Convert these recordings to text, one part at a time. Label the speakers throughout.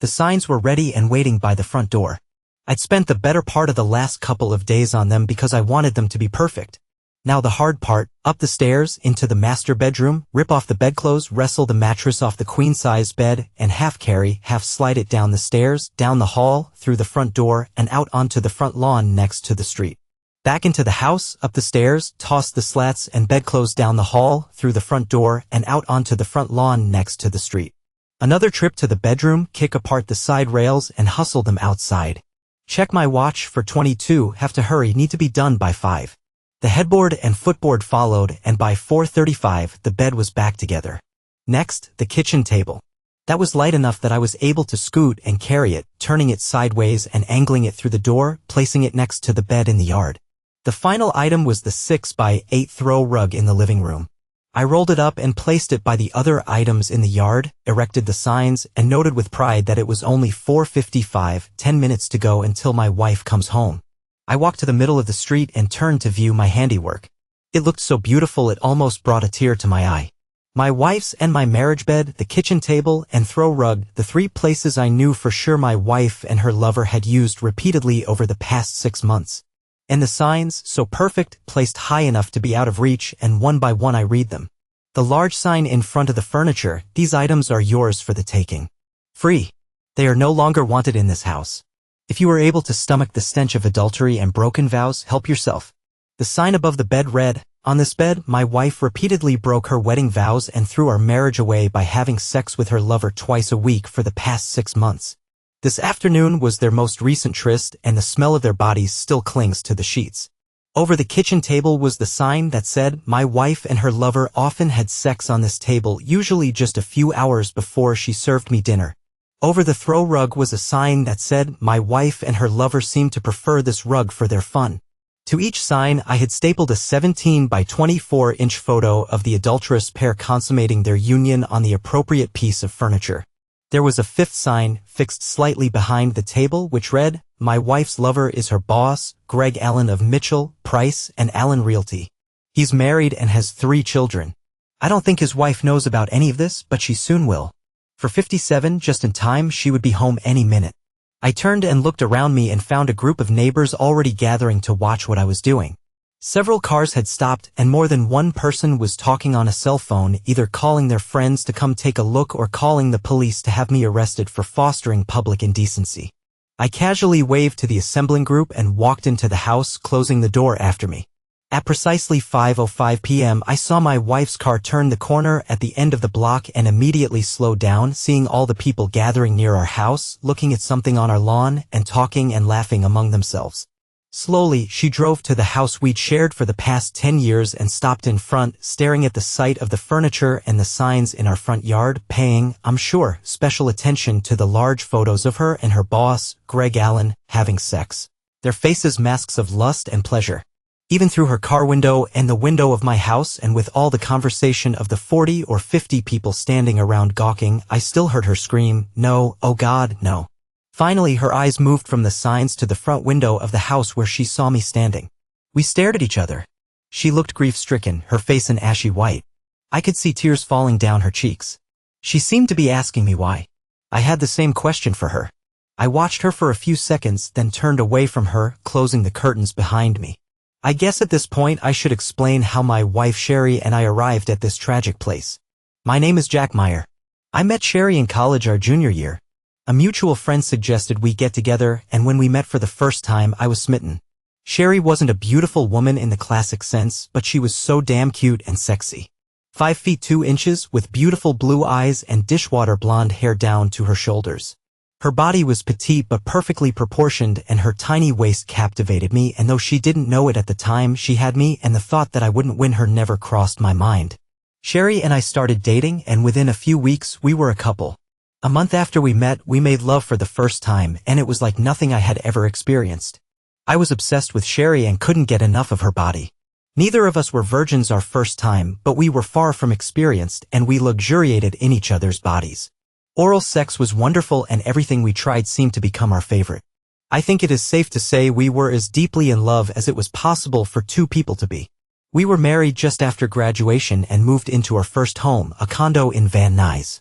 Speaker 1: The signs were ready and waiting by the front door. I'd spent the better part of the last couple of days on them because I wanted them to be perfect. Now the hard part: up the stairs, into the master bedroom, rip off the bedclothes, wrestle the mattress off the queen-size bed, and half carry, half slide it down the stairs, down the hall, through the front door, and out onto the front lawn next to the street. Back into the house, up the stairs, toss the slats and bedclothes down the hall, through the front door, and out onto the front lawn next to the street. Another trip to the bedroom, kick apart the side rails and hustle them outside. Check my watch for 22, have to hurry, need to be done by 5. The headboard and footboard followed, and by 4:35 the bed was back together. Next, the kitchen table. That was light enough that I was able to scoot and carry it, turning it sideways and angling it through the door, placing it next to the bed in the yard. The final item was the 6x8 throw rug in the living room. I rolled it up and placed it by the other items in the yard, erected the signs, and noted with pride that it was only 4:55, 10 minutes to go until my wife comes home. I walked to the middle of the street and turned to view my handiwork. It looked so beautiful it almost brought a tear to my eye. My wife's and my marriage bed, the kitchen table, and throw rug, the 3 places I knew for sure my wife and her lover had used repeatedly over the past 6 months. And the signs, so perfect, placed high enough to be out of reach, and one by one I read them. The large sign in front of the furniture: these items are yours for the taking. Free. They are no longer wanted in this house. If you are able to stomach the stench of adultery and broken vows, help yourself. The sign above the bed read, on this bed, my wife repeatedly broke her wedding vows and threw our marriage away by having sex with her lover twice a week for the past 6 months. This afternoon was their most recent tryst, and the smell of their bodies still clings to the sheets. Over the kitchen table was the sign that said, my wife and her lover often had sex on this table, usually just a few hours before she served me dinner. Over the throw rug was a sign that said, my wife and her lover seemed to prefer this rug for their fun. To each sign I had stapled a 17 by 24 inch photo of the adulterous pair consummating their union on the appropriate piece of furniture. There was a 5th sign, fixed slightly behind the table, which read, my wife's lover is her boss, Greg Allen of Mitchell, Price, and Allen Realty. He's married and has 3 children. I don't think his wife knows about any of this, but she soon will. For 57, just in time, she would be home any minute. I turned and looked around me and found a group of neighbors already gathering to watch what I was doing. Several cars had stopped, and more than one person was talking on a cell phone, either calling their friends to come take a look or calling the police to have me arrested for fostering public indecency. I casually waved to the assembling group and walked into the house, closing the door after me. At precisely 5:05 p.m. I saw my wife's car turn the corner at the end of the block and immediately slowed down, seeing all the people gathering near our house, looking at something on our lawn, and talking and laughing among themselves. Slowly, she drove to the house we'd shared for the past 10 years and stopped in front, staring at the sight of the furniture and the signs in our front yard, paying, I'm sure, special attention to the large photos of her and her boss, Greg Allen, having sex. Their faces masks of lust and pleasure. Even through her car window and the window of my house, and with all the conversation of the 40 or 50 people standing around gawking, I still heard her scream, no, oh God, no. Finally, her eyes moved from the signs to the front window of the house where she saw me standing. We stared at each other. She looked grief-stricken, her face an ashy white. I could see tears falling down her cheeks. She seemed to be asking me why. I had the same question for her. I watched her for a few seconds, then turned away from her, closing the curtains behind me. I guess at this point I should explain how my wife Sherry and I arrived at this tragic place. My name is Jack Meyer. I met Sherry in college our junior year. A mutual friend suggested we get together, and when we met for the first time I was smitten. Sherry wasn't a beautiful woman in the classic sense, but she was so damn cute and sexy. 5 feet 2 inches, with beautiful blue eyes and dishwater blonde hair down to her shoulders. Her body was petite but perfectly proportioned, and her tiny waist captivated me, and though she didn't know it at the time, she had me, and the thought that I wouldn't win her never crossed my mind. Sherry and I started dating, and within a few weeks we were a couple. A month after we met, we made love for the first time, and it was like nothing I had ever experienced. I was obsessed with Sherry and couldn't get enough of her body. Neither of us were virgins our first time, but we were far from experienced, and we luxuriated in each other's bodies. Oral sex was wonderful, and everything we tried seemed to become our favorite. I think it is safe to say we were as deeply in love as it was possible for 2 people to be. We were married just after graduation and moved into our first home, a condo in Van Nuys.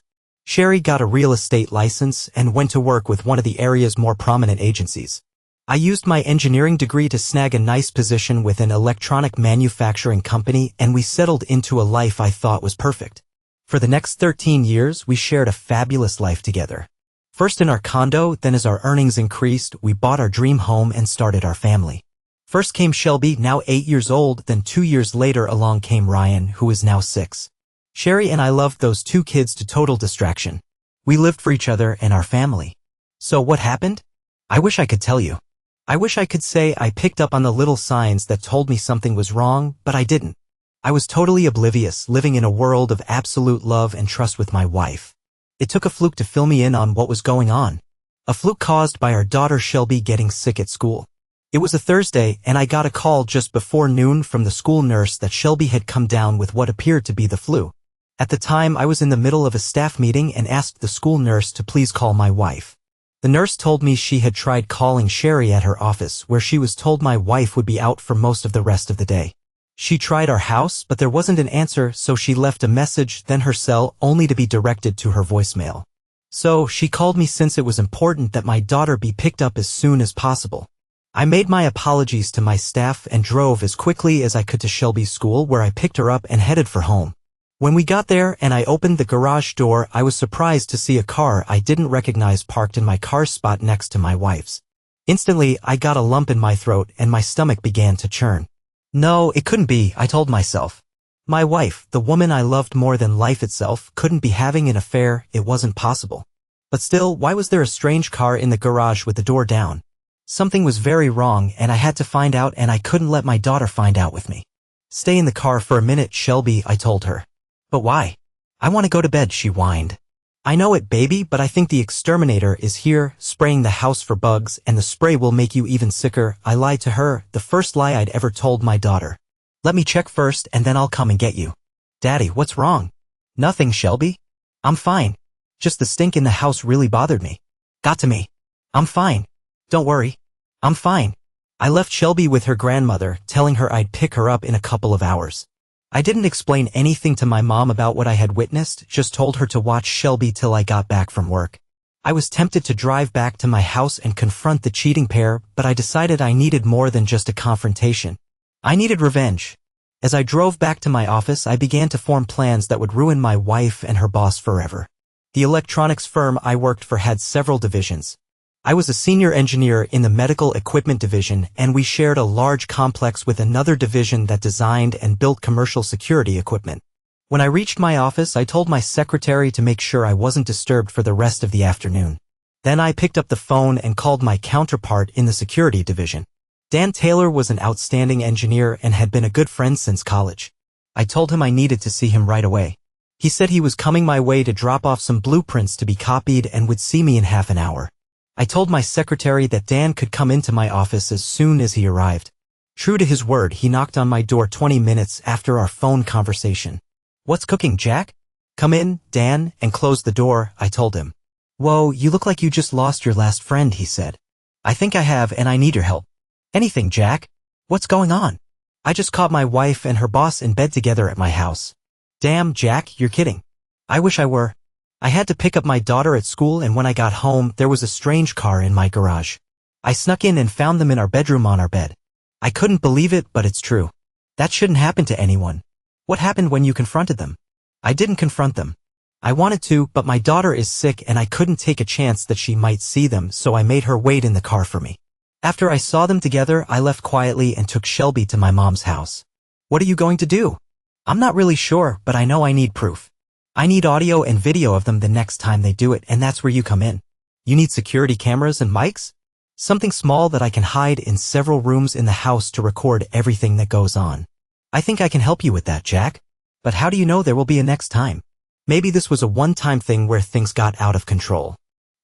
Speaker 1: Sherry got a real estate license and went to work with one of the area's more prominent agencies. I used my engineering degree to snag a nice position with an electronic manufacturing company, and we settled into a life I thought was perfect. For the next 13 years, we shared a fabulous life together. First in our condo, then as our earnings increased, we bought our dream home and started our family. First came Shelby, now 8 years old, then 2 years later along came Ryan, who is now 6. Sherry and I loved those 2 kids to total distraction. We lived for each other and our family. So what happened? I wish I could tell you. I wish I could say I picked up on the little signs that told me something was wrong, but I didn't. I was totally oblivious, living in a world of absolute love and trust with my wife. It took a fluke to fill me in on what was going on. A fluke caused by our daughter Shelby getting sick at school. It was a Thursday, and I got a call just before noon from the school nurse that Shelby had come down with what appeared to be the flu. At the time, I was in the middle of a staff meeting and asked the school nurse to please call my wife. The nurse told me she had tried calling Sherry at her office, where she was told my wife would be out for most of the rest of the day. She tried our house, but there wasn't an answer, so she left a message, then her cell, only to be directed to her voicemail. So, she called me since it was important that my daughter be picked up as soon as possible. I made my apologies to my staff and drove as quickly as I could to Shelby's school, where I picked her up and headed for home. When we got there and I opened the garage door, I was surprised to see a car I didn't recognize parked in my car spot next to my wife's. Instantly, I got a lump in my throat and my stomach began to churn. No, it couldn't be, I told myself. My wife, the woman I loved more than life itself, couldn't be having an affair. It wasn't possible. But still, why was there a strange car in the garage with the door down? Something was very wrong, and I had to find out, and I couldn't let my daughter find out with me. Stay in the car for a minute, Shelby, I told her. But why? I want to go to bed, she whined. I know it, baby, but I think the exterminator is here, spraying the house for bugs, and the spray will make you even sicker. I lied to her, the first lie I'd ever told my daughter. Let me check first, and then I'll come and get you. Daddy, what's wrong? Nothing, Shelby. I'm fine. Just the stink in the house really bothered me. Got to me. I'm fine. Don't worry. I'm fine. I left Shelby with her grandmother, telling her I'd pick her up in a couple of hours. I didn't explain anything to my mom about what I had witnessed, just told her to watch Shelby till I got back from work. I was tempted to drive back to my house and confront the cheating pair, but I decided I needed more than just a confrontation. I needed revenge. As I drove back to my office, I began to form plans that would ruin my wife and her boss forever. The electronics firm I worked for had several divisions. I was a senior engineer in the medical equipment division, and we shared a large complex with another division that designed and built commercial security equipment. When I reached my office, I told my secretary to make sure I wasn't disturbed for the rest of the afternoon. Then I picked up the phone and called my counterpart in the security division. Dan Taylor was an outstanding engineer and had been a good friend since college. I told him I needed to see him right away. He said he was coming my way to drop off some blueprints to be copied and would see me in half an hour. I told my secretary that Dan could come into my office as soon as he arrived. True to his word, he knocked on my door 20 minutes after our phone conversation. What's cooking, Jack? Come in, Dan, and close the door, I told him. Whoa, you look like you just lost your last friend, he said. I think I have, and I need your help. Anything, Jack? What's going on? I just caught my wife and her boss in bed together at my house. Damn, Jack, you're kidding. I wish I were. I had to pick up my daughter at school, and when I got home, there was a strange car in my garage. I snuck in and found them in our bedroom on our bed. I couldn't believe it, but it's true. That shouldn't happen to anyone. What happened when you confronted them? I didn't confront them. I wanted to, but my daughter is sick and I couldn't take a chance that she might see them, so I made her wait in the car for me. After I saw them together, I left quietly and took Shelby to my mom's house. What are you going to do? I'm not really sure, but I know I need proof. I need audio and video of them the next time they do it, and that's where you come in. You need security cameras and mics? Something small that I can hide in several rooms in the house to record everything that goes on. I think I can help you with that, Jack. But how do you know there will be a next time? Maybe this was a one-time thing where things got out of control.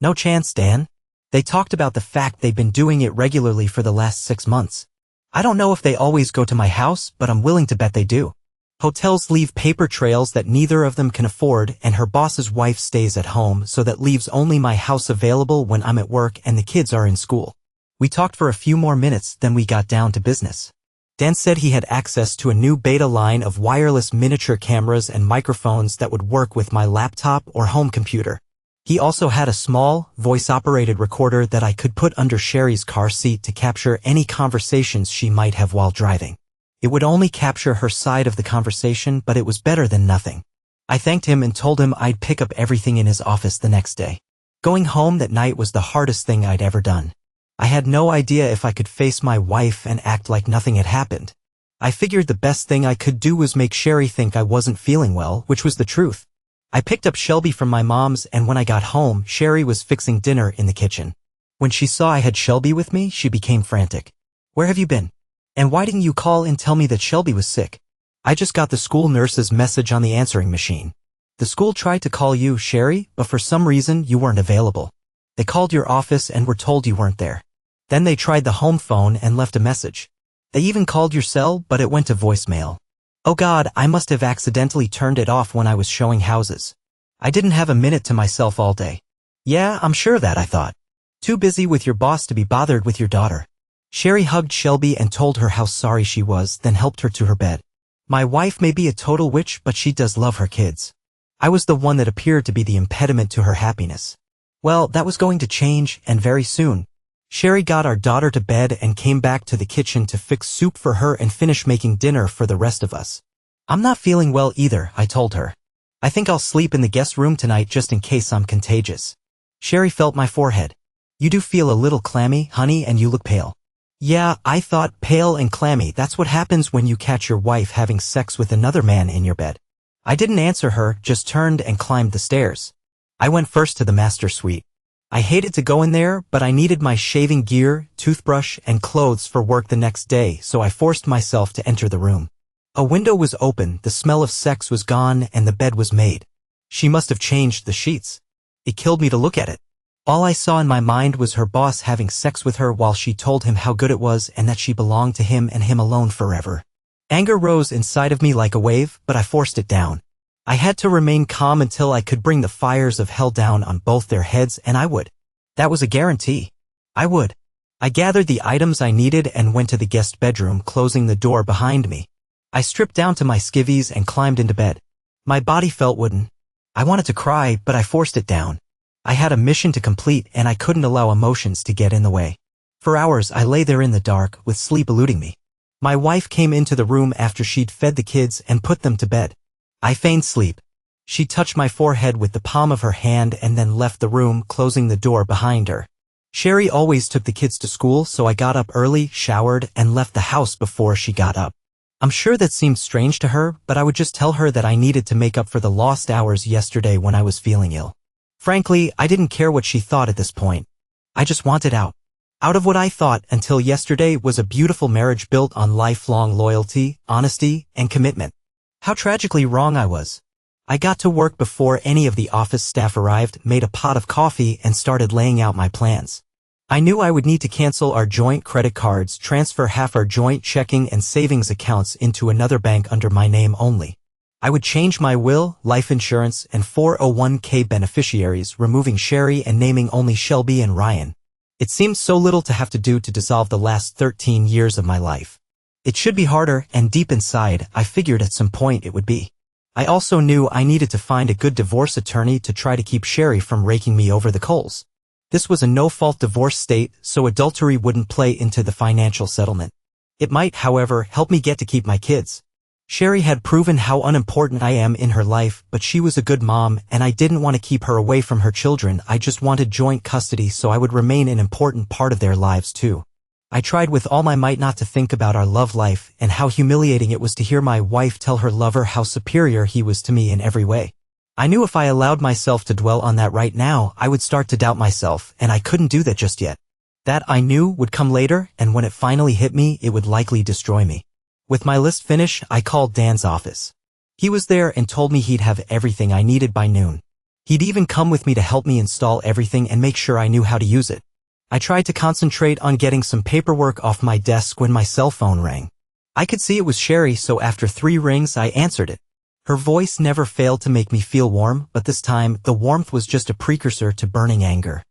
Speaker 1: No chance, Dan. They talked about the fact they've been doing it regularly for the last 6 months. I don't know if they always go to my house, but I'm willing to bet they do. Hotels leave paper trails that neither of them can afford, and her boss's wife stays at home, so that leaves only my house available when I'm at work and the kids are in school. We talked for a few more minutes, then we got down to business. Dan said he had access to a new beta line of wireless miniature cameras and microphones that would work with my laptop or home computer. He also had a small, voice-operated recorder that I could put under Sherry's car seat to capture any conversations she might have while driving. It would only capture her side of the conversation, but it was better than nothing. I thanked him and told him I'd pick up everything in his office the next day. Going home that night was the hardest thing I'd ever done. I had no idea if I could face my wife and act like nothing had happened. I figured the best thing I could do was make Sherry think I wasn't feeling well, which was the truth. I picked up Shelby from my mom's, and when I got home, Sherry was fixing dinner in the kitchen. When she saw I had Shelby with me, she became frantic. "Where have you been? And why didn't you call and tell me that Shelby was sick?" "I just got the school nurse's message on the answering machine. The school tried to call you, Sherry, but for some reason you weren't available. They called your office and were told you weren't there. Then they tried the home phone and left a message. They even called your cell, but it went to voicemail. Oh God, I must have accidentally turned it off when I was showing houses. I didn't have a minute to myself all day." "Yeah, I'm sure of that," I thought. "Too busy with your boss to be bothered with your daughter." Sherry hugged Shelby and told her how sorry she was, then helped her to her bed. My wife may be a total witch, but she does love her kids. I was the one that appeared to be the impediment to her happiness. Well, that was going to change, and very soon. Sherry got our daughter to bed and came back to the kitchen to fix soup for her and finish making dinner for the rest of us. "I'm not feeling well either," I told her. "I think I'll sleep in the guest room tonight just in case I'm contagious." Sherry felt my forehead. "You do feel a little clammy, honey, and you look pale." Yeah, I thought, pale and clammy, that's what happens when you catch your wife having sex with another man in your bed. I didn't answer her, just turned and climbed the stairs. I went first to the master suite. I hated to go in there, but I needed my shaving gear, toothbrush, and clothes for work the next day, so I forced myself to enter the room. A window was open, the smell of sex was gone, and the bed was made. She must have changed the sheets. It killed me to look at it. All I saw in my mind was her boss having sex with her while she told him how good it was and that she belonged to him and him alone forever. Anger rose inside of me like a wave, but I forced it down. I had to remain calm until I could bring the fires of hell down on both their heads, and I would. That was a guarantee. I would. I gathered the items I needed and went to the guest bedroom, closing the door behind me. I stripped down to my skivvies and climbed into bed. My body felt wooden. I wanted to cry, but I forced it down. I had a mission to complete, and I couldn't allow emotions to get in the way. For hours I lay there in the dark, with sleep eluding me. My wife came into the room after she'd fed the kids and put them to bed. I feigned sleep. She touched my forehead with the palm of her hand and then left the room, closing the door behind her. Sherry always took the kids to school, so I got up early, showered, and left the house before she got up. I'm sure that seemed strange to her, but I would just tell her that I needed to make up for the lost hours yesterday when I was feeling ill. Frankly, I didn't care what she thought at this point. I just wanted out. Out of what I thought until yesterday was a beautiful marriage built on lifelong loyalty, honesty, and commitment. How tragically wrong I was. I got to work before any of the office staff arrived, made a pot of coffee, and started laying out my plans. I knew I would need to cancel our joint credit cards, transfer half our joint checking and savings accounts into another bank under my name only. I would change my will, life insurance, and 401k beneficiaries, removing Sherry and naming only Shelby and Ryan. It seemed so little to have to do to dissolve the last 13 years of my life. It should be harder, and deep inside, I figured at some point it would be. I also knew I needed to find a good divorce attorney to try to keep Sherry from raking me over the coals. This was a no-fault divorce state, so adultery wouldn't play into the financial settlement. It might, however, help me get to keep my kids. Sherry had proven how unimportant I am in her life, but she was a good mom, and I didn't want to keep her away from her children. I just wanted joint custody so I would remain an important part of their lives too. I tried with all my might not to think about our love life and how humiliating it was to hear my wife tell her lover how superior he was to me in every way. I knew if I allowed myself to dwell on that right now, I would start to doubt myself, and I couldn't do that just yet. That I knew would come later, and when it finally hit me, it would likely destroy me. With my list finished, I called Dan's office. He was there and told me he'd have everything I needed by noon. He'd even come with me to help me install everything and make sure I knew how to use it. I tried to concentrate on getting some paperwork off my desk when my cell phone rang. I could see it was Sherry, so after 3 rings I answered it. Her voice never failed to make me feel warm, but this time, the warmth was just a precursor to burning anger.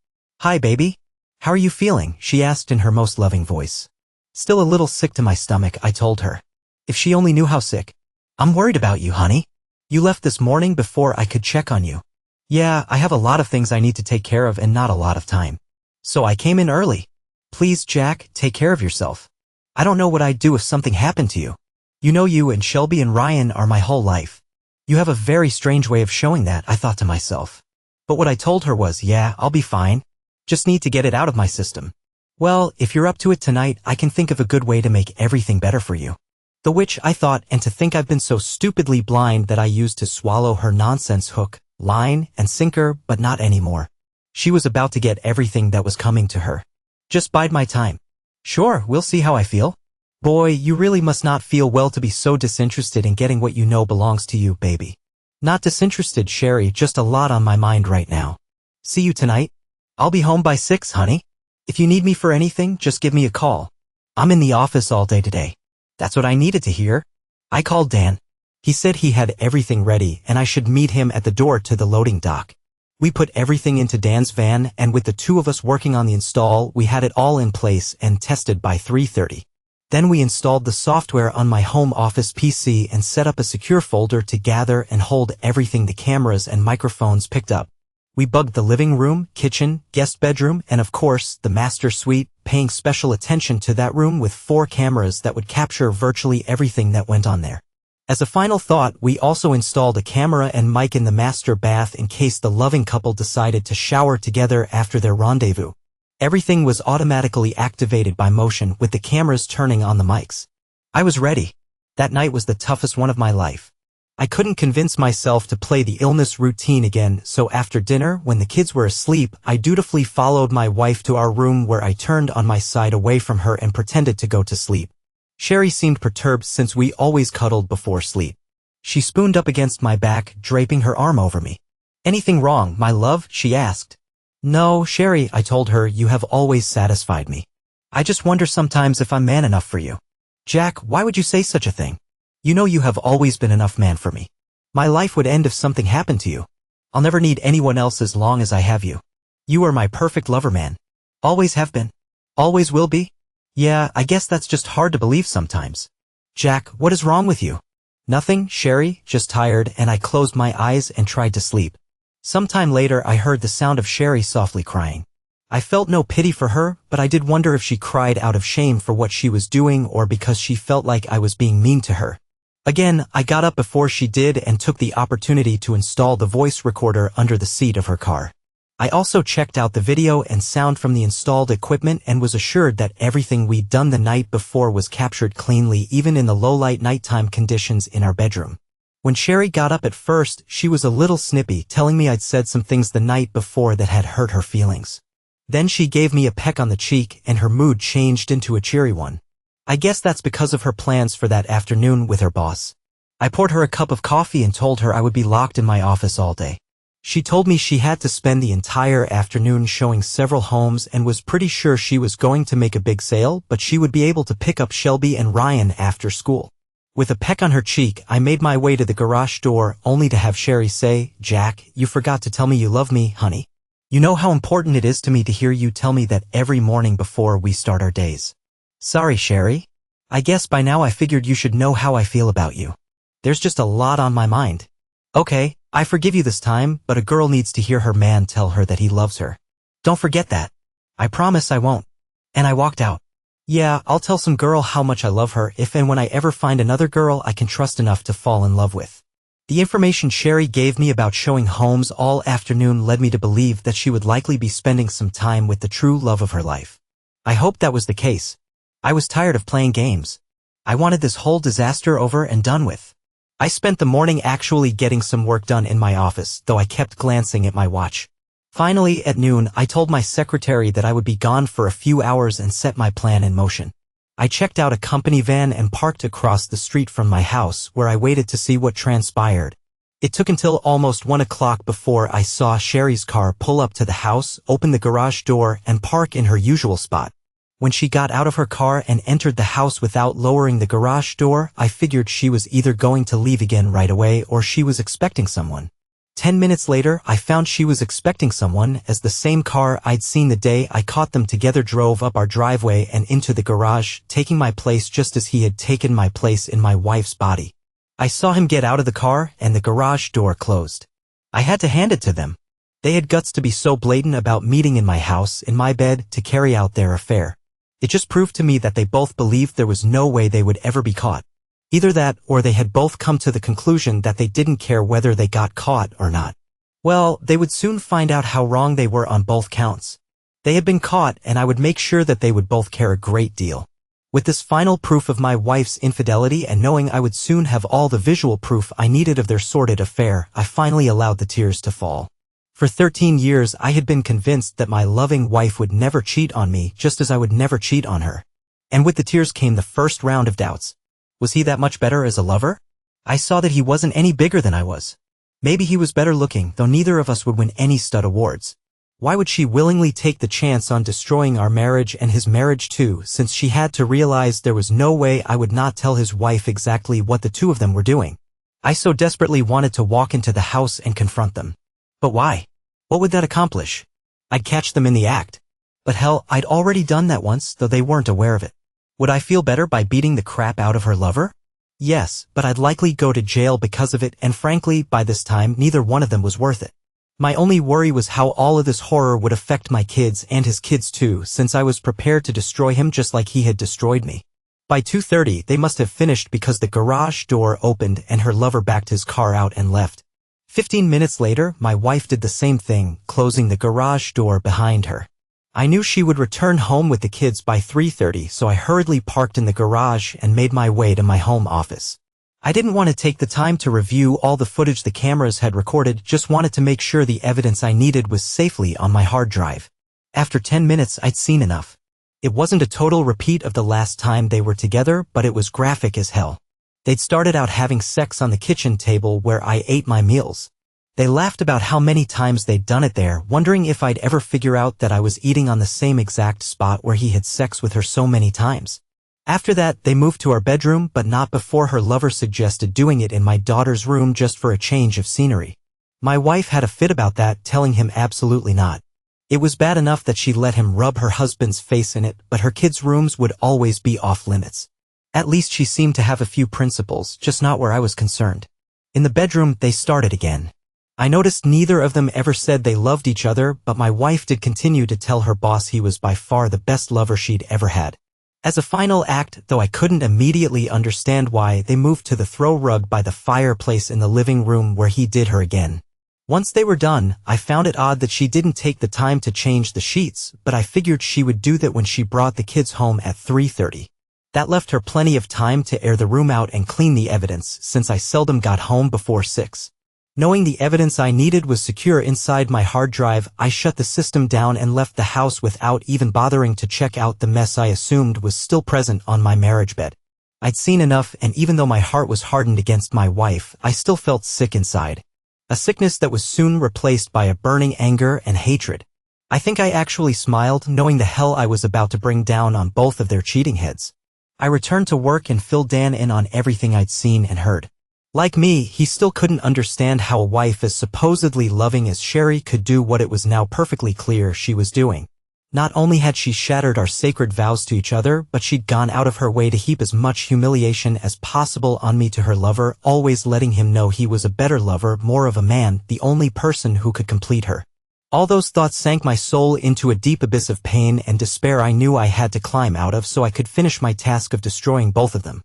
Speaker 1: "Hi, baby. How are you feeling?" she asked in her most loving voice. Still a little sick to my stomach, I told her. If she only knew how sick. I'm worried about you, honey. You left this morning before I could check on you. Yeah, I have a lot of things I need to take care of and not a lot of time. So I came in early. Please, Jack, take care of yourself. I don't know what I'd do if something happened to you. You know you and Shelby and Ryan are my whole life. You have a very strange way of showing that, I thought to myself. But what I told her was, yeah, I'll be fine. Just need to get it out of my system. Well, if you're up to it tonight, I can think of a good way to make everything better for you. The which I thought, and to think I've been so stupidly blind that I used to swallow her nonsense hook, line, and sinker, but not anymore. She was about to get everything that was coming to her. Just bide my time. Sure, we'll see how I feel. Boy, you really must not feel well to be so disinterested in getting what you know belongs to you, baby. Not disinterested, Sherry, just a lot on my mind right now. See you tonight? I'll be home by 6, honey. If you need me for anything, just give me a call. I'm in the office all day today. That's what I needed to hear. I called Dan. He said he had everything ready and I should meet him at the door to the loading dock. We put everything into Dan's van, and with the two of us working on the install, we had it all in place and tested by 3:30. Then we installed the software on my home office PC and set up a secure folder to gather and hold everything the cameras and microphones picked up. We bugged the living room, kitchen, guest bedroom, and of course, the master suite, paying special attention to that room with 4 cameras that would capture virtually everything that went on there. As a final thought, we also installed a camera and mic in the master bath in case the loving couple decided to shower together after their rendezvous. Everything was automatically activated by motion with the cameras turning on the mics. I was ready. That night was the toughest one of my life. I couldn't convince myself to play the illness routine again, so after dinner, when the kids were asleep, I dutifully followed my wife to our room where I turned on my side away from her and pretended to go to sleep. Sherry seemed perturbed since we always cuddled before sleep. She spooned up against my back, draping her arm over me. Anything wrong, my love? She asked. No, Sherry, I told her, you have always satisfied me. I just wonder sometimes if I'm man enough for you. Jack, why would you say such a thing? You know you have always been enough man for me. My life would end if something happened to you. I'll never need anyone else as long as I have you. You are my perfect lover, man. Always have been. Always will be. Yeah, I guess that's just hard to believe sometimes. Jack, what is wrong with you? Nothing, Sherry, just tired, and I closed my eyes and tried to sleep. Sometime later I heard the sound of Sherry softly crying. I felt no pity for her, but I did wonder if she cried out of shame for what she was doing or because she felt like I was being mean to her. Again, I got up before she did and took the opportunity to install the voice recorder under the seat of her car. I also checked out the video and sound from the installed equipment and was assured that everything we'd done the night before was captured cleanly even in the low-light nighttime conditions in our bedroom. When Sherry got up at first, she was a little snippy, telling me I'd said some things the night before that had hurt her feelings. Then she gave me a peck on the cheek and her mood changed into a cheery one. I guess that's because of her plans for that afternoon with her boss. I poured her a cup of coffee and told her I would be locked in my office all day. She told me she had to spend the entire afternoon showing several homes and was pretty sure she was going to make a big sale, but she would be able to pick up Shelby and Ryan after school. With a peck on her cheek, I made my way to the garage door, only to have Sherry say, Jack, you forgot to tell me you love me, honey. You know how important it is to me to hear you tell me that every morning before we start our days. Sorry, Sherry. I guess by now I figured you should know how I feel about you. There's just a lot on my mind. Okay, I forgive you this time, but a girl needs to hear her man tell her that he loves her. Don't forget that. I promise I won't. And I walked out. Yeah, I'll tell some girl how much I love her if and when I ever find another girl I can trust enough to fall in love with. The information Sherry gave me about showing homes all afternoon led me to believe that she would likely be spending some time with the true love of her life. I hoped that was the case. I was tired of playing games. I wanted this whole disaster over and done with. I spent the morning actually getting some work done in my office, though I kept glancing at my watch. Finally, at noon, I told my secretary that I would be gone for a few hours and set my plan in motion. I checked out a company van and parked across the street from my house, where I waited to see what transpired. It took until almost 1 o'clock before I saw Sherry's car pull up to the house, open the garage door, and park in her usual spot. When she got out of her car and entered the house without lowering the garage door, I figured she was either going to leave again right away or she was expecting someone. 10 minutes later, I found she was expecting someone, as the same car I'd seen the day I caught them together drove up our driveway and into the garage, taking my place just as he had taken my place in my wife's body. I saw him get out of the car and the garage door closed. I had to hand it to them. They had guts to be so blatant about meeting in my house, in my bed, to carry out their affair. It just proved to me that they both believed there was no way they would ever be caught. Either that, or they had both come to the conclusion that they didn't care whether they got caught or not. Well, they would soon find out how wrong they were on both counts. They had been caught, and I would make sure that they would both care a great deal. With this final proof of my wife's infidelity and knowing I would soon have all the visual proof I needed of their sordid affair, I finally allowed the tears to fall. For 13 years, I had been convinced that my loving wife would never cheat on me, just as I would never cheat on her. And with the tears came the first round of doubts. Was he that much better as a lover? I saw that he wasn't any bigger than I was. Maybe he was better looking, though neither of us would win any stud awards. Why would she willingly take the chance on destroying our marriage and his marriage too, since she had to realize there was no way I would not tell his wife exactly what the two of them were doing? I so desperately wanted to walk into the house and confront them. But why? What would that accomplish? I'd catch them in the act. But hell, I'd already done that once, though they weren't aware of it. Would I feel better by beating the crap out of her lover? Yes, but I'd likely go to jail because of it, and frankly, by this time, neither one of them was worth it. My only worry was how all of this horror would affect my kids and his kids too, since I was prepared to destroy him just like he had destroyed me. By 2:30, they must have finished because the garage door opened and her lover backed his car out and left. 15 minutes later, my wife did the same thing, closing the garage door behind her. I knew she would return home with the kids by 3:30, so I hurriedly parked in the garage and made my way to my home office. I didn't want to take the time to review all the footage the cameras had recorded, just wanted to make sure the evidence I needed was safely on my hard drive. After 10 minutes, I'd seen enough. It wasn't a total repeat of the last time they were together, but it was graphic as hell. They'd started out having sex on the kitchen table where I ate my meals. They laughed about how many times they'd done it there, wondering if I'd ever figure out that I was eating on the same exact spot where he had sex with her so many times. After that, they moved to our bedroom, but not before her lover suggested doing it in my daughter's room just for a change of scenery. My wife had a fit about that, telling him absolutely not. It was bad enough that she let him rub her husband's face in it, but her kids' rooms would always be off limits. At least she seemed to have a few principles, just not where I was concerned. In the bedroom, they started again. I noticed neither of them ever said they loved each other, but my wife did continue to tell her boss he was by far the best lover she'd ever had. As a final act, though I couldn't immediately understand why, they moved to the throw rug by the fireplace in the living room where he did her again. Once they were done, I found it odd that she didn't take the time to change the sheets, but I figured she would do that when she brought the kids home at 3:30. That left her plenty of time to air the room out and clean the evidence, since I seldom got home before 6. Knowing the evidence I needed was secure inside my hard drive, I shut the system down and left the house without even bothering to check out the mess I assumed was still present on my marriage bed. I'd seen enough, and even though my heart was hardened against my wife, I still felt sick inside. A sickness that was soon replaced by a burning anger and hatred. I think I actually smiled, knowing the hell I was about to bring down on both of their cheating heads. I returned to work and filled Dan in on everything I'd seen and heard. Like me, he still couldn't understand how a wife as supposedly loving as Sherry could do what it was now perfectly clear she was doing. Not only had she shattered our sacred vows to each other, but she'd gone out of her way to heap as much humiliation as possible on me to her lover, always letting him know he was a better lover, more of a man, the only person who could complete her. All those thoughts sank my soul into a deep abyss of pain and despair I knew I had to climb out of so I could finish my task of destroying both of them.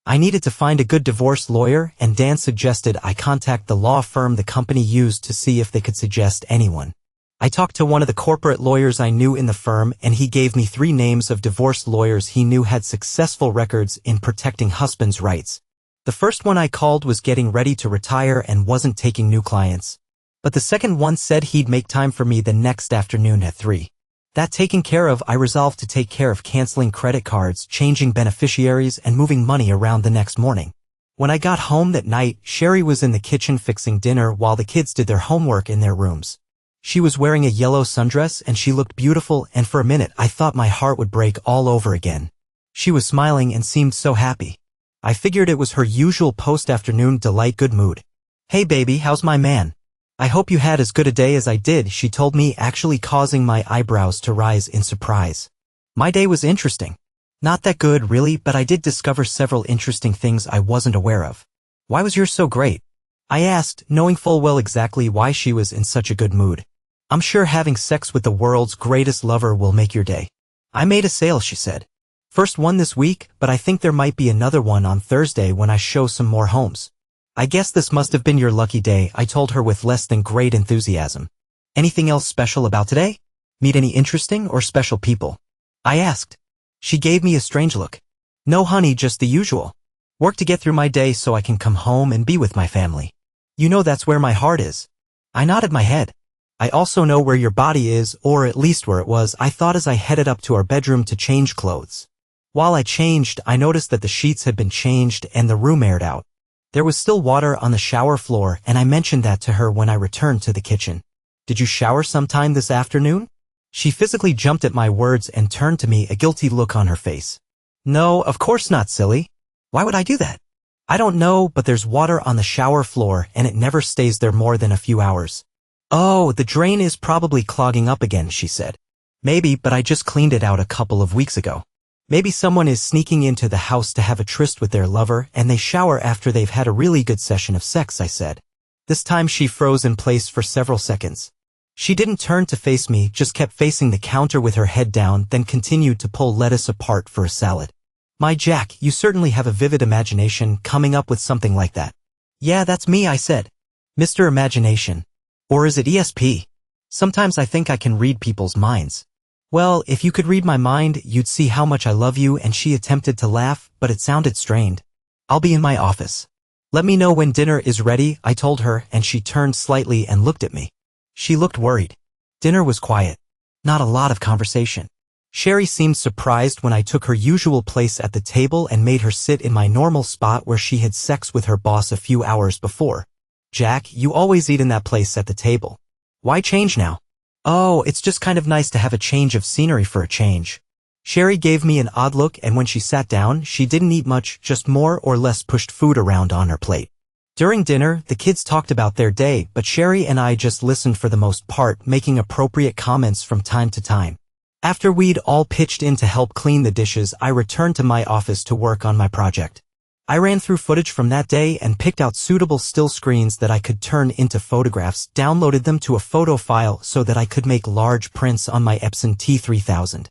Speaker 1: I needed to find a good divorce lawyer, and Dan suggested I contact the law firm the company used to see if they could suggest anyone. I talked to one of the corporate lawyers I knew in the firm, and he gave me 3 names of divorce lawyers he knew had successful records in protecting husbands' rights. The first one I called was getting ready to retire and wasn't taking new clients. But the second one said he'd make time for me the next afternoon at 3. That taken care of, I resolved to take care of canceling credit cards, changing beneficiaries, and moving money around the next morning. When I got home that night, Sherry was in the kitchen fixing dinner while the kids did their homework in their rooms. She was wearing a yellow sundress and she looked beautiful, and for a minute I thought my heart would break all over again. She was smiling and seemed so happy. I figured it was her usual post-afternoon delight good mood. "Hey baby, how's my man?" I hope you had as good a day as I did, she told me, actually causing my eyebrows to rise in surprise. My day was interesting. Not that good, really, but I did discover several interesting things I wasn't aware of. Why was yours so great? I asked, knowing full well exactly why she was in such a good mood. I'm sure having sex with the world's greatest lover will make your day. I made a sale, she said. First one this week, but I think there might be another one on Thursday when I show some more homes. I guess this must have been your lucky day, I told her with less than great enthusiasm. Anything else special about today? Meet any interesting or special people? I asked. She gave me a strange look. No honey, just the usual. Work to get through my day so I can come home and be with my family. You know that's where my heart is. I nodded my head. I also know where your body is, or at least where it was, I thought as I headed up to our bedroom to change clothes. While I changed, I noticed that the sheets had been changed and the room aired out. There was still water on the shower floor, and I mentioned that to her when I returned to the kitchen. Did you shower sometime this afternoon? She physically jumped at my words and turned to me, a guilty look on her face. No, of course not, silly. Why would I do that? I don't know, but there's water on the shower floor and it never stays there more than a few hours. Oh, the drain is probably clogging up again, she said. Maybe, but I just cleaned it out a couple of weeks ago. Maybe someone is sneaking into the house to have a tryst with their lover and they shower after they've had a really good session of sex, I said. This time she froze in place for several seconds. She didn't turn to face me, just kept facing the counter with her head down, then continued to pull lettuce apart for a salad. My Jack, you certainly have a vivid imagination coming up with something like that. Yeah, that's me, I said. Mr. Imagination. Or is it ESP? Sometimes I think I can read people's minds. Well, if you could read my mind, you'd see how much I love you, and she attempted to laugh, but it sounded strained. I'll be in my office. Let me know when dinner is ready, I told her, and she turned slightly and looked at me. She looked worried. Dinner was quiet. Not a lot of conversation. Sherry seemed surprised when I took her usual place at the table and made her sit in my normal spot where she had sex with her boss a few hours before. Jack, you always eat in that place at the table. Why change now? Oh, it's just kind of nice to have a change of scenery for a change. Sherry gave me an odd look, and when she sat down, she didn't eat much, just more or less pushed food around on her plate. During dinner, the kids talked about their day, but Sherry and I just listened for the most part, making appropriate comments from time to time. After we'd all pitched in to help clean the dishes, I returned to my office to work on my project. I ran through footage from that day and picked out suitable still screens that I could turn into photographs, downloaded them to a photo file so that I could make large prints on my Epson T3000.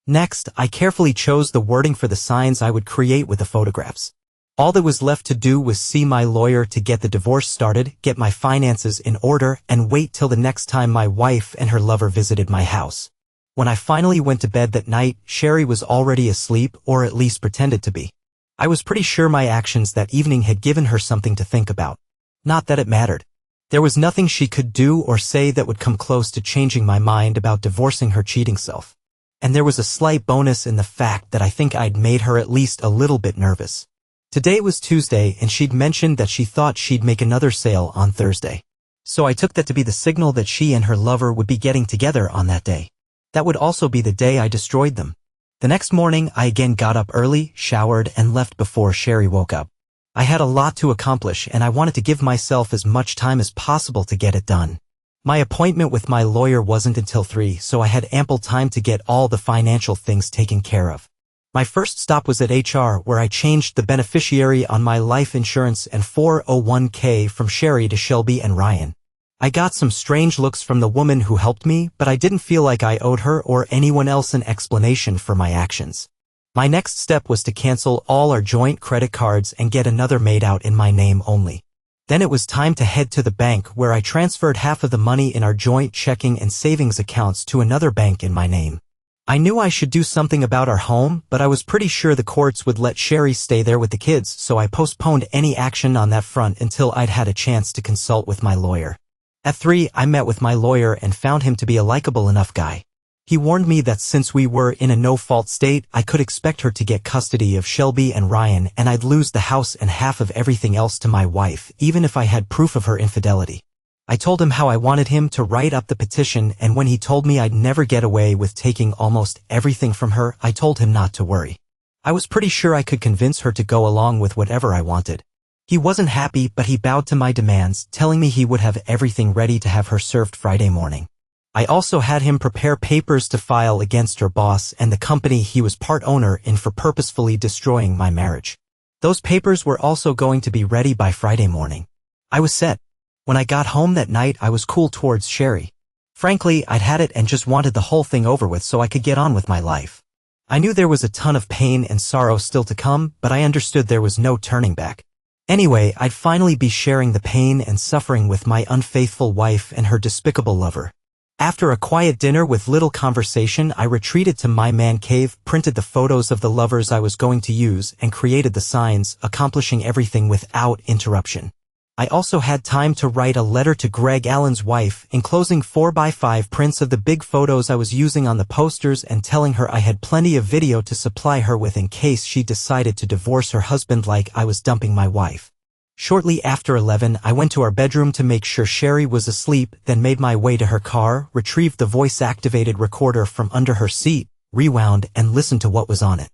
Speaker 1: Next, I carefully chose the wording for the signs I would create with the photographs. All that was left to do was see my lawyer to get the divorce started, get my finances in order, and wait till the next time my wife and her lover visited my house. When I finally went to bed that night, Sherry was already asleep, or at least pretended to be. I was pretty sure my actions that evening had given her something to think about. Not that it mattered. There was nothing she could do or say that would come close to changing my mind about divorcing her cheating self. And there was a slight bonus in the fact that I think I'd made her at least a little bit nervous. Today was Tuesday, and she'd mentioned that she thought she'd make another sale on Thursday. So I took that to be the signal that she and her lover would be getting together on that day. That would also be the day I destroyed them. The next morning, I again got up early, showered, and left before Sherry woke up. I had a lot to accomplish, and I wanted to give myself as much time as possible to get it done. My appointment with my lawyer wasn't until 3, so I had ample time to get all the financial things taken care of. My first stop was at HR, where I changed the beneficiary on my life insurance and 401k from Sherry to Shelby and Ryan. I got some strange looks from the woman who helped me, but I didn't feel like I owed her or anyone else an explanation for my actions. My next step was to cancel all our joint credit cards and get another made out in my name only. Then it was time to head to the bank, where I transferred half of the money in our joint checking and savings accounts to another bank in my name. I knew I should do something about our home, but I was pretty sure the courts would let Sherry stay there with the kids, so I postponed any action on that front until I'd had a chance to consult with my lawyer. At 3, I met with my lawyer and found him to be a likable enough guy. He warned me that since we were in a no-fault state, I could expect her to get custody of Shelby and Ryan, and I'd lose the house and half of everything else to my wife, even if I had proof of her infidelity. I told him how I wanted him to write up the petition, and when he told me I'd never get away with taking almost everything from her, I told him not to worry. I was pretty sure I could convince her to go along with whatever I wanted. He wasn't happy, but he bowed to my demands, telling me he would have everything ready to have her served Friday morning. I also had him prepare papers to file against her boss and the company he was part owner in for purposefully destroying my marriage. Those papers were also going to be ready by Friday morning. I was set. When I got home that night, I was cool towards Sherry. Frankly, I'd had it and just wanted the whole thing over with so I could get on with my life. I knew there was a ton of pain and sorrow still to come, but I understood there was no turning back. Anyway, I'd finally be sharing the pain and suffering with my unfaithful wife and her despicable lover. After a quiet dinner with little conversation, I retreated to my man cave, printed the photos of the lovers I was going to use, and created the signs, accomplishing everything without interruption. I also had time to write a letter to Greg Allen's wife, enclosing 4x5 prints of the big photos I was using on the posters and telling her I had plenty of video to supply her with in case she decided to divorce her husband like I was dumping my wife. Shortly after 11, I went to our bedroom to make sure Sherry was asleep, then made my way to her car, retrieved the voice-activated recorder from under her seat, rewound, and listened to what was on it.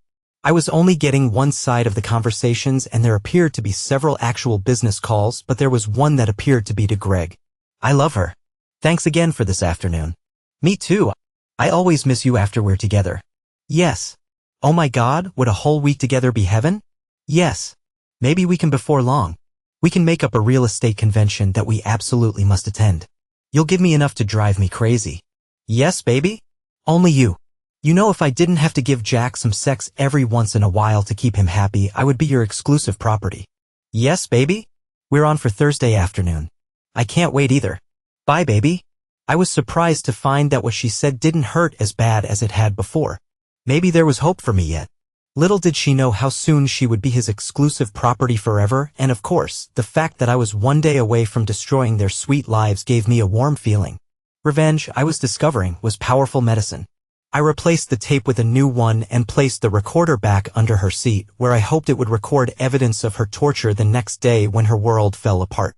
Speaker 1: I was only getting one side of the conversations, and there appeared to be several actual business calls, but there was one that appeared to be to Greg. I love her. Thanks again for this afternoon. Me too. I always miss you after we're together. Yes. Oh my God, would a whole week together be heaven? Yes. Maybe we can before long. We can make up a real estate convention that we absolutely must attend. You'll give me enough to drive me crazy. Yes, baby? Only you. You know, if I didn't have to give Jack some sex every once in a while to keep him happy, I would be your exclusive property. Yes, baby? We're on for Thursday afternoon. I can't wait either. Bye, baby. I was surprised to find that what she said didn't hurt as bad as it had before. Maybe there was hope for me yet. Little did she know how soon she would be his exclusive property forever, and of course, the fact that I was one day away from destroying their sweet lives gave me a warm feeling. Revenge, I was discovering, was powerful medicine. I replaced the tape with a new one and placed the recorder back under her seat, where I hoped it would record evidence of her torture the next day when her world fell apart.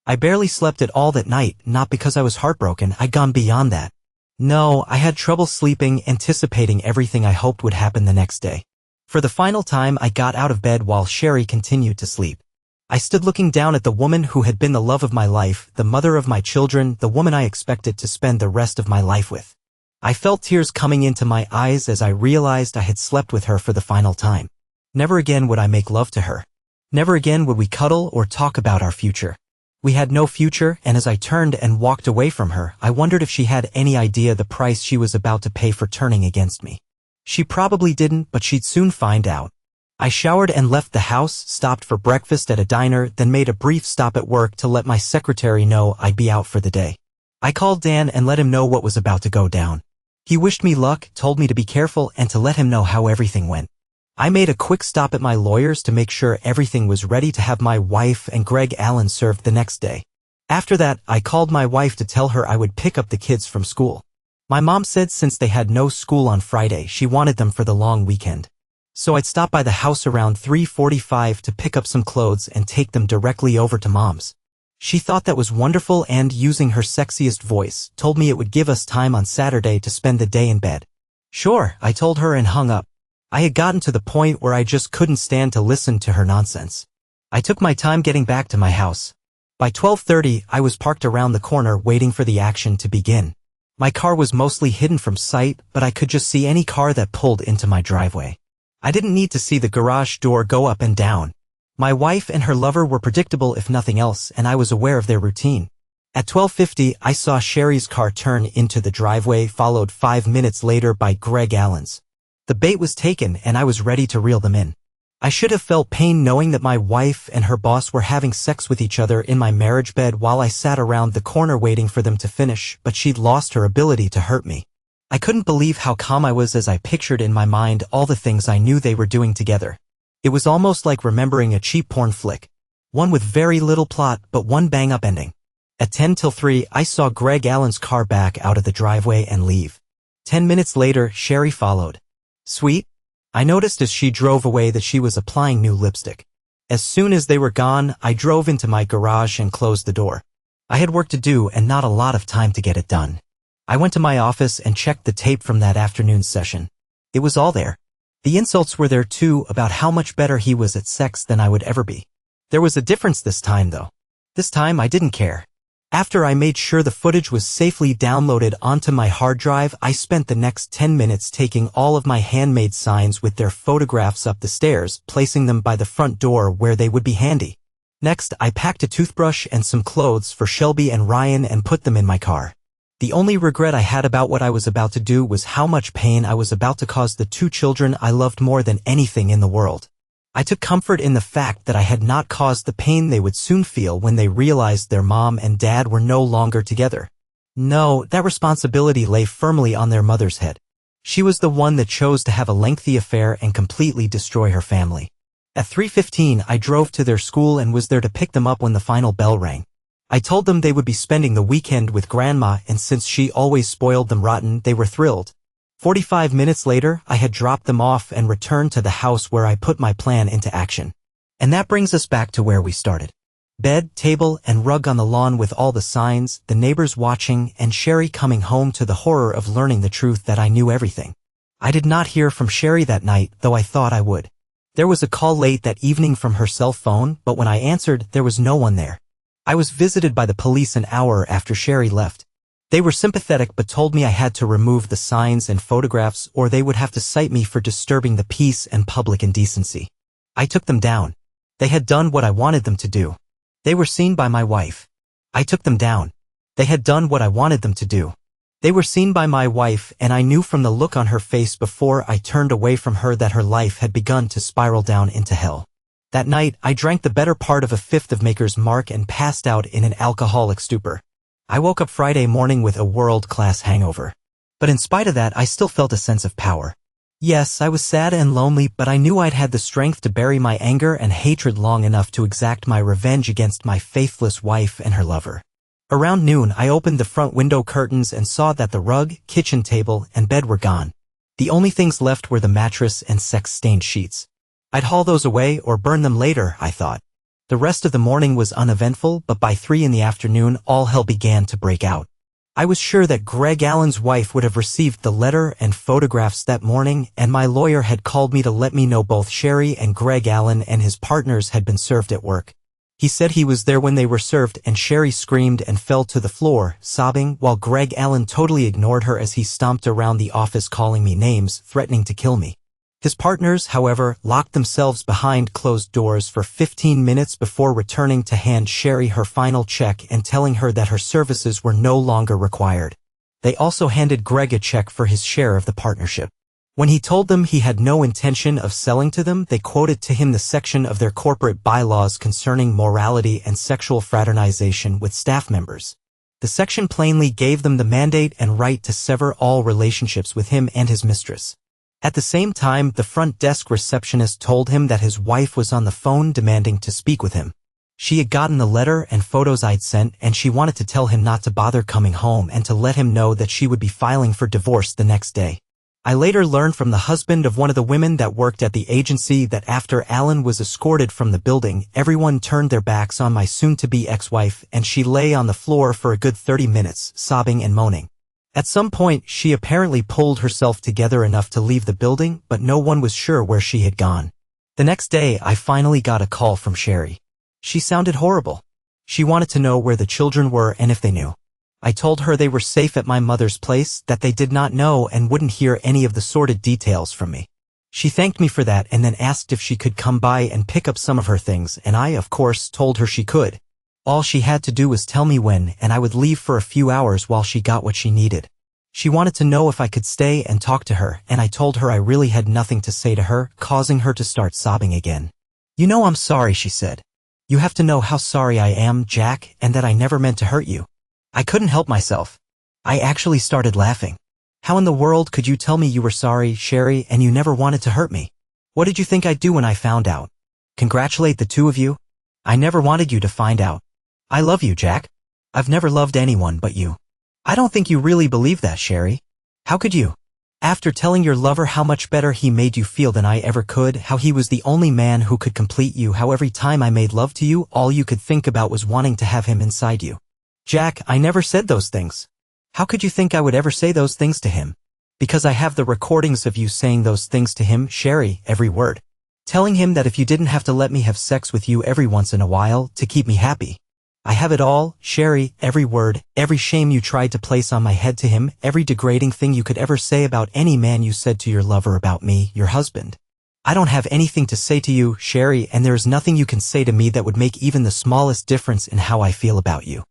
Speaker 1: I barely slept at all that night, not because I was heartbroken. I'd gone beyond that. No, I had trouble sleeping, anticipating everything I hoped would happen the next day. For the final time, I got out of bed while Sherry continued to sleep. I stood looking down at the woman who had been the love of my life, the mother of my children, the woman I expected to spend the rest of my life with. I felt tears coming into my eyes as I realized I had slept with her for the final time. Never again would I make love to her. Never again would we cuddle or talk about our future. We had no future, and as I turned and walked away from her, I wondered if she had any idea the price she was about to pay for turning against me. She probably didn't, but she'd soon find out. I showered and left the house, stopped for breakfast at a diner, then made a brief stop at work to let my secretary know I'd be out for the day. I called Dan and let him know what was about to go down. He wished me luck, told me to be careful, and to let him know how everything went. I made a quick stop at my lawyer's to make sure everything was ready to have my wife and Greg Allen served the next day. After that, I called my wife to tell her I would pick up the kids from school. My mom said since they had no school on Friday, she wanted them for the long weekend. So I'd stop by the house around 3:45 to pick up some clothes and take them directly over to Mom's. She thought that was wonderful and, using her sexiest voice, told me it would give us time on Saturday to spend the day in bed. Sure, I told her and hung up. I had gotten to the point where I just couldn't stand to listen to her nonsense. I took my time getting back to my house. By 12:30, I was parked around the corner waiting for the action to begin. My car was mostly hidden from sight, but I could just see any car that pulled into my driveway. I didn't need to see the garage door go up and down. My wife and her lover were predictable if nothing else, and I was aware of their routine. At 12:50, I saw Sherry's car turn into the driveway, followed 5 minutes later by Greg Allen's. The bait was taken, and I was ready to reel them in. I should have felt pain knowing that my wife and her boss were having sex with each other in my marriage bed while I sat around the corner waiting for them to finish, but she'd lost her ability to hurt me. I couldn't believe how calm I was as I pictured in my mind all the things I knew they were doing together. It was almost like remembering a cheap porn flick. One with very little plot, but one bang-up ending. At 10 till 3, I saw Greg Allen's car back out of the driveway and leave. 10 minutes later, Sherry followed. Sweet? I noticed as she drove away that she was applying new lipstick. As soon as they were gone, I drove into my garage and closed the door. I had work to do and not a lot of time to get it done. I went to my office and checked the tape from that afternoon's session. It was all there. The insults were there too, about how much better he was at sex than I would ever be. There was a difference this time, though. This time I didn't care. After I made sure the footage was safely downloaded onto my hard drive, I spent the next 10 minutes taking all of my handmade signs with their photographs up the stairs, placing them by the front door where they would be handy. Next, I packed a toothbrush and some clothes for Shelby and Ryan and put them in my car. The only regret I had about what I was about to do was how much pain I was about to cause the two children I loved more than anything in the world. I took comfort in the fact that I had not caused the pain they would soon feel when they realized their mom and dad were no longer together. No, that responsibility lay firmly on their mother's head. She was the one that chose to have a lengthy affair and completely destroy her family. At 3:15, I drove to their school and was there to pick them up when the final bell rang. I told them they would be spending the weekend with Grandma, and since she always spoiled them rotten, they were thrilled. 45 minutes later, I had dropped them off and returned to the house where I put my plan into action. And that brings us back to where we started. Bed, table, and rug on the lawn with all the signs, the neighbors watching, and Sherry coming home to the horror of learning the truth that I knew everything. I did not hear from Sherry that night, though I thought I would. There was a call late that evening from her cell phone, but when I answered, there was no one there. I was visited by the police an hour after Sherry left. They were sympathetic but told me I had to remove the signs and photographs or they would have to cite me for disturbing the peace and public indecency. I took them down. They had done what I wanted them to do. They were seen by my wife. I took them down. They had done what I wanted them to do. They were seen by my wife, and I knew from the look on her face before I turned away from her that her life had begun to spiral down into hell. That night, I drank the better part of a fifth of Maker's Mark and passed out in an alcoholic stupor. I woke up Friday morning with a world-class hangover. But in spite of that, I still felt a sense of power. Yes, I was sad and lonely, but I knew I'd had the strength to bury my anger and hatred long enough to exact my revenge against my faithless wife and her lover. Around noon, I opened the front window curtains and saw that the rug, kitchen table, and bed were gone. The only things left were the mattress and sex-stained sheets. I'd haul those away or burn them later, I thought. The rest of the morning was uneventful, but by 3 in the afternoon, all hell began to break out. I was sure that Greg Allen's wife would have received the letter and photographs that morning, and my lawyer had called me to let me know both Sherry and Greg Allen and his partners had been served at work. He said he was there when they were served, and Sherry screamed and fell to the floor, sobbing, while Greg Allen totally ignored her as he stomped around the office calling me names, threatening to kill me. His partners, however, locked themselves behind closed doors for 15 minutes before returning to hand Sherry her final check and telling her that her services were no longer required. They also handed Greg a check for his share of the partnership. When he told them he had no intention of selling to them, they quoted to him the section of their corporate bylaws concerning morality and sexual fraternization with staff members. The section plainly gave them the mandate and right to sever all relationships with him and his mistress. At the same time, the front desk receptionist told him that his wife was on the phone demanding to speak with him. She had gotten the letter and photos I'd sent, and she wanted to tell him not to bother coming home and to let him know that she would be filing for divorce the next day. I later learned from the husband of one of the women that worked at the agency that after Allen was escorted from the building, everyone turned their backs on my soon-to-be ex-wife, and she lay on the floor for a good 30 minutes, sobbing and moaning. At some point, she apparently pulled herself together enough to leave the building, but no one was sure where she had gone. The next day, I finally got a call from Sherry. She sounded horrible. She wanted to know where the children were and if they knew. I told her they were safe at my mother's place, that they did not know and wouldn't hear any of the sordid details from me. She thanked me for that and then asked if she could come by and pick up some of her things, and I, of course, told her she could. All she had to do was tell me when, and I would leave for a few hours while she got what she needed. She wanted to know if I could stay and talk to her, and I told her I really had nothing to say to her, causing her to start sobbing again. "You know I'm sorry," she said. "You have to know how sorry I am, Jack, and that I never meant to hurt you." I couldn't help myself. I actually started laughing. "How in the world could you tell me you were sorry, Sherry, and you never wanted to hurt me? What did you think I'd do when I found out? Congratulate the two of you? I never wanted you to find out. I love you, Jack. I've never loved anyone but you." "I don't think you really believe that, Sherry. How could you? After telling your lover how much better he made you feel than I ever could, how he was the only man who could complete you, how every time I made love to you, all you could think about was wanting to have him inside you. Jack, I never said those things. How could you think I would ever say those things to him? Because I have the recordings of you saying those things to him, Sherry, every word. Telling him that if you didn't have to let me have sex with you every once in a while to keep me happy. I have it all, Sherry, every word, every shame you tried to place on my head to him, every degrading thing you could ever say about any man you said to your lover about me, your husband. I don't have anything to say to you, Sherry, and there is nothing you can say to me that would make even the smallest difference in how I feel about you.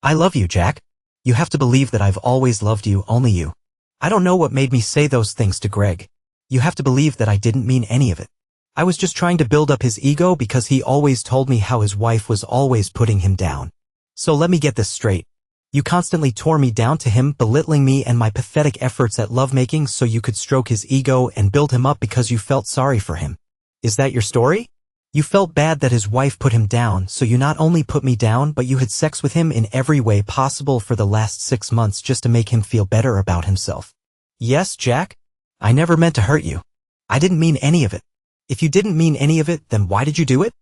Speaker 1: I love you, Jack. You have to believe that I've always loved you, only you. I don't know what made me say those things to Greg. You have to believe that I didn't mean any of it. I was just trying to build up his ego because he always told me how his wife was always putting him down. So let me get this straight. You constantly tore me down to him, belittling me and my pathetic efforts at lovemaking so you could stroke his ego and build him up because you felt sorry for him. Is that your story? You felt bad that his wife put him down, so you not only put me down but you had sex with him in every way possible for the last 6 months just to make him feel better about himself. Yes, Jack? I never meant to hurt you. I didn't mean any of it. If you didn't mean any of it, then why did you do it?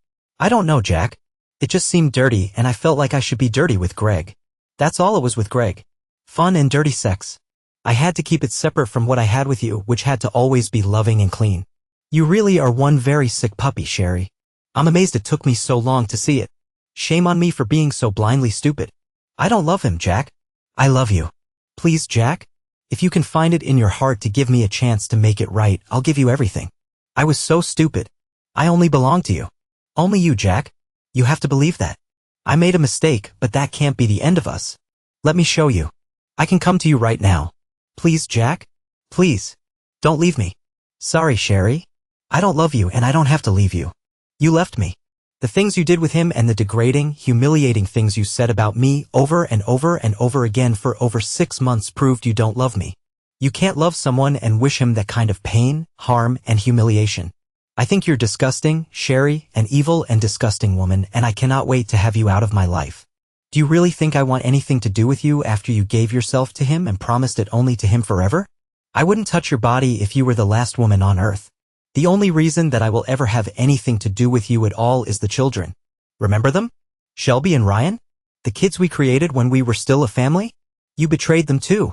Speaker 1: I don't know, Jack. It just seemed dirty and I felt like I should be dirty with Greg. That's all it was with Greg. Fun and dirty sex. I had to keep it separate from what I had with you, which had to always be loving and clean. You really are one very sick puppy, Sherry. I'm amazed it took me so long to see it. Shame on me for being so blindly stupid. I don't love him, Jack. I love you. Please, Jack? If you can find it in your heart to give me a chance to make it right, I'll give you everything. I was so stupid. I only belong to you. Only you, Jack. You have to believe that. I made a mistake, but that can't be the end of us. Let me show you. I can come to you right now. Please, Jack? Please. Don't leave me. Sorry, Sherry. I don't love you and I don't have to leave you. You left me. The things you did with him and the degrading, humiliating things you said about me over and over and over again for over 6 months proved you don't love me. You can't love someone and wish him that kind of pain, harm, and humiliation. I think you're disgusting, Sherry, an evil and disgusting woman, and I cannot wait to have you out of my life. Do you really think I want anything to do with you after you gave yourself to him and promised it only to him forever? I wouldn't touch your body if you were the last woman on earth. The only reason that I will ever have anything to do with you at all is the children. Remember them? Shelby and Ryan? The kids we created when we were still a family? You betrayed them too.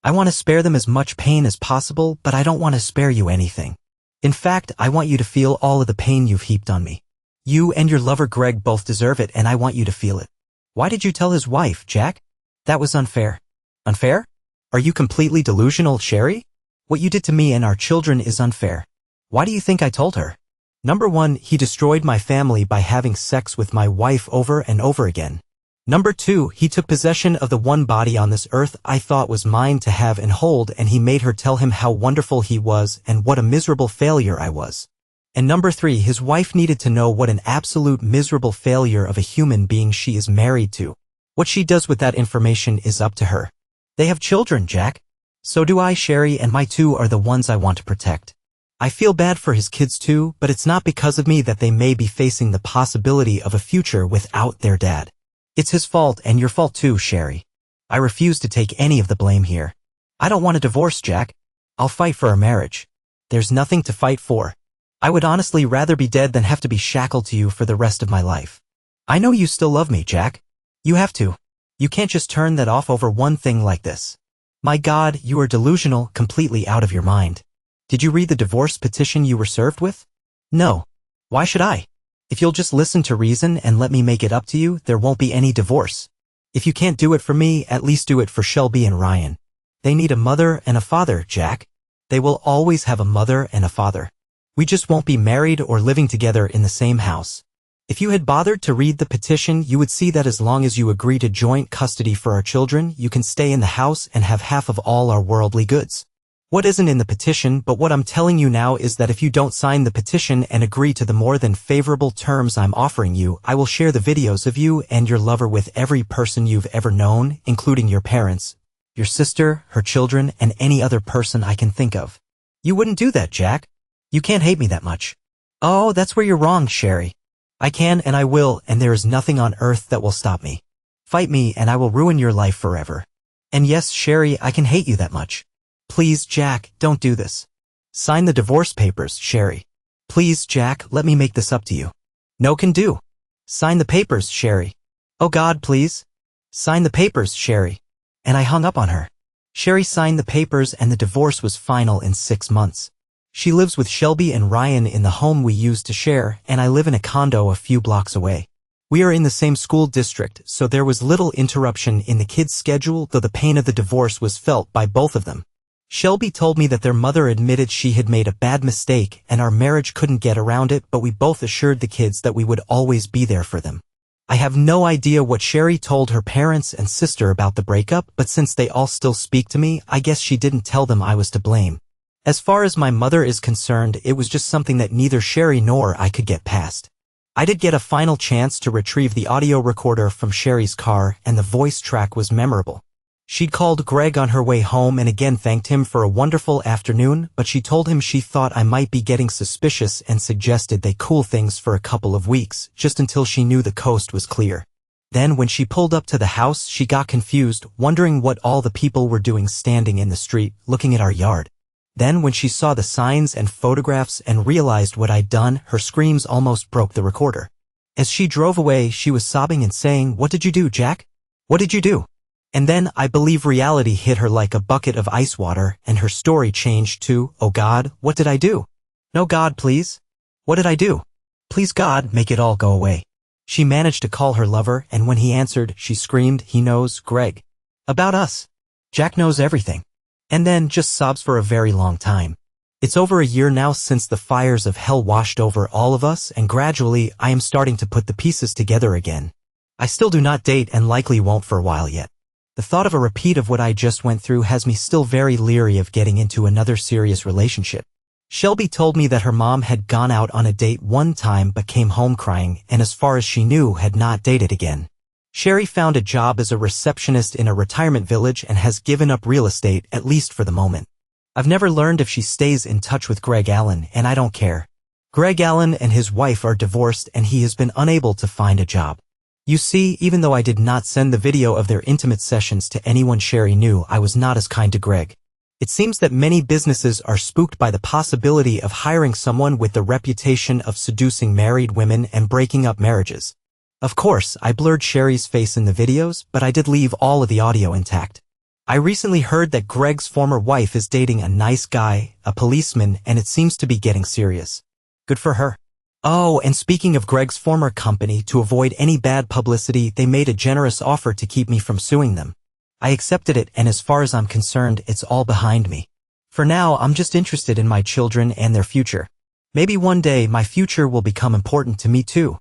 Speaker 1: I want to spare them as much pain as possible, but I don't want to spare you anything. In fact, I want you to feel all of the pain you've heaped on me. You and your lover Greg both deserve it, and I want you to feel it. Why did you tell his wife, Jack? That was unfair. Unfair? Are you completely delusional, Sherry? What you did to me and our children is unfair. Why do you think I told her? Number 1, he destroyed my family by having sex with my wife over and over again. Number 2, he took possession of the one body on this earth I thought was mine to have and hold, and he made her tell him how wonderful he was and what a miserable failure I was. And number 3, his wife needed to know what an absolute miserable failure of a human being she is married to. What she does with that information is up to her. They have children, Jack. So do I, Sherry, and my 2 are the ones I want to protect. I feel bad for his kids too, but it's not because of me that they may be facing the possibility of a future without their dad. It's his fault and your fault too, Sherry. I refuse to take any of the blame here. I don't want a divorce, Jack. I'll fight for a marriage. There's nothing to fight for. I would honestly rather be dead than have to be shackled to you for the rest of my life. I know you still love me, Jack. You have to. You can't just turn that off over one thing like this. My God, you are delusional, completely out of your mind. Did you read the divorce petition you were served with? No. Why should I? If you'll just listen to reason and let me make it up to you, there won't be any divorce. If you can't do it for me, at least do it for Shelby and Ryan. They need a mother and a father, Jack. They will always have a mother and a father. We just won't be married or living together in the same house. If you had bothered to read the petition, you would see that as long as you agree to joint custody for our children, you can stay in the house and have half of all our worldly goods. What isn't in the petition, but what I'm telling you now is that if you don't sign the petition and agree to the more than favorable terms I'm offering you, I will share the videos of you and your lover with every person you've ever known, including your parents, your sister, her children, and any other person I can think of. You wouldn't do that, Jack. You can't hate me that much. Oh, that's where you're wrong, Sherry. I can and I will, and there is nothing on earth that will stop me. Fight me and I will ruin your life forever. And yes, Sherry, I can hate you that much. Please, Jack, don't do this. Sign the divorce papers, Sherry. Please, Jack, let me make this up to you. No can do. Sign the papers, Sherry. Oh God, please. Sign the papers, Sherry. And I hung up on her. Sherry signed the papers and the divorce was final in 6 months. She lives with Shelby and Ryan in the home we used to share, and I live in a condo a few blocks away. We are in the same school district, so there was little interruption in the kids' schedule, though the pain of the divorce was felt by both of them. Shelby told me that their mother admitted she had made a bad mistake and our marriage couldn't get around it, but we both assured the kids that we would always be there for them. I have no idea what Sherry told her parents and sister about the breakup, but since they all still speak to me, I guess she didn't tell them I was to blame. As far as my mother is concerned, it was just something that neither Sherry nor I could get past. I did get a final chance to retrieve the audio recorder from Sherry's car, and the voice track was memorable. She'd called Greg on her way home and again thanked him for a wonderful afternoon, but she told him she thought I might be getting suspicious and suggested they cool things for a couple of weeks, just until she knew the coast was clear. Then when she pulled up to the house, she got confused, wondering what all the people were doing standing in the street, looking at our yard. Then when she saw the signs and photographs and realized what I'd done, her screams almost broke the recorder. As she drove away, she was sobbing and saying, "What did you do, Jack? What did you do?" And then I believe reality hit her like a bucket of ice water, and her story changed to, "Oh God, what did I do? No God, please. What did I do? Please God, make it all go away." She managed to call her lover, and when he answered, she screamed, "He knows, Greg. About us. Jack knows everything." And then just sobs for a very long time. It's over a year now since the fires of hell washed over all of us, and gradually I am starting to put the pieces together again. I still do not date and likely won't for a while yet. The thought of a repeat of what I just went through has me still very leery of getting into another serious relationship. Shelby told me that her mom had gone out on a date one time but came home crying, and as far as she knew had not dated again. Sherry found a job as a receptionist in a retirement village and has given up real estate, at least for the moment. I've never learned if she stays in touch with Greg Allen, and I don't care. Greg Allen and his wife are divorced and he has been unable to find a job. You see, even though I did not send the video of their intimate sessions to anyone Sherry knew, I was not as kind to Greg. It seems that many businesses are spooked by the possibility of hiring someone with the reputation of seducing married women and breaking up marriages. Of course, I blurred Sherry's face in the videos, but I did leave all of the audio intact. I recently heard that Greg's former wife is dating a nice guy, a policeman, and it seems to be getting serious. Good for her. Oh, and speaking of Greg's former company, to avoid any bad publicity, they made a generous offer to keep me from suing them. I accepted it, and as far as I'm concerned, it's all behind me. For now, I'm just interested in my children and their future. Maybe one day my future will become important to me too.